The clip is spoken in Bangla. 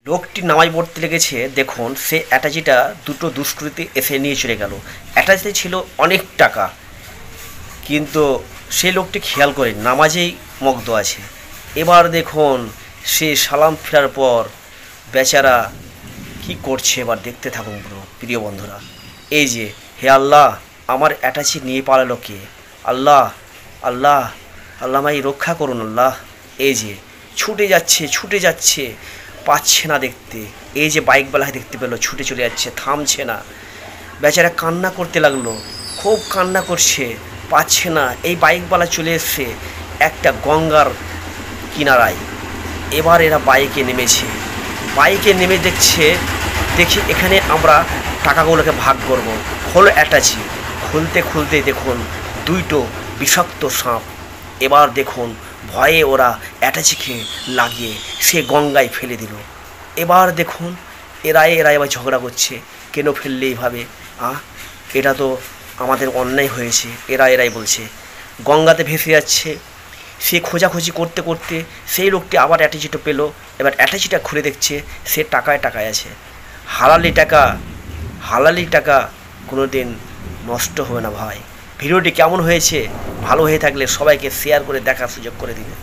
লোকটি নামাজ পড়তে লেগেছে। দেখুন, সে অ্যাটাচিটা দুটো দুষ্কৃতী এসে নিয়ে চলে গেল। অ্যাটাচিতে ছিল অনেক টাকা, কিন্তু সে লোকটি খেয়াল করে নামাজেই মগ্ন আছে। এবার দেখুন, সে সালাম ফেরার পর বেচারা কি করছে এবার দেখতে থাকুন প্রিয় বন্ধুরা। এই যে, হে আল্লাহ, আমার অ্যাটাচি নিয়ে পালালো কে? আল্লাহ, আল্লাহ, আল্লাহ আমায় রক্ষা করুন আল্লাহ। এই যে ছুটে যাচ্ছে, পাচ্ছে না দেখতে। এই যে বাইকওয়ালাকে দেখতে পেলো, ছুটে চলে যাচ্ছে, থামছে না। বেচারা কান্না করতে লাগলো, খুব কান্না করছে, পাচ্ছে না। এই বাইকওয়ালা চলে এসছে একটা গঙ্গার কিনারায়। এবার এরা বাইকে নেমে দেখি এখানে আমরা টাকাগুলোকে ভাগ করব। হলো অ্যাটাচি। খুলতে দেখুন দুইটো বিষাক্ত সাপ। এবার দেখুন ভয়ে ওরা অ্যাটাচিকে লাগিয়ে সে গঙ্গায় ফেলে দিল। এবার দেখুন এরা এবার ঝগড়া করছে, কেন ফেললে এইভাবে? এটা তো আমাদের অন্যায় হয়েছে। এরাই বলছে। গঙ্গাতে ভেসে যাচ্ছে। সে খোঁজাখুঁজি করতে সেই লোকটি আবার অ্যাটাচিটা পেলো। এবার অ্যাটাচিটা খুলে দেখছে সে টাকায় আছে। হালালি টাকা কোনো দিন নষ্ট হবে না ভাই। ভিডিওটি কেমন হয়েছে? ভালো হয়ে থাকলে সবাইকে শেয়ার করে দেখার সুযোগ করে দিবে।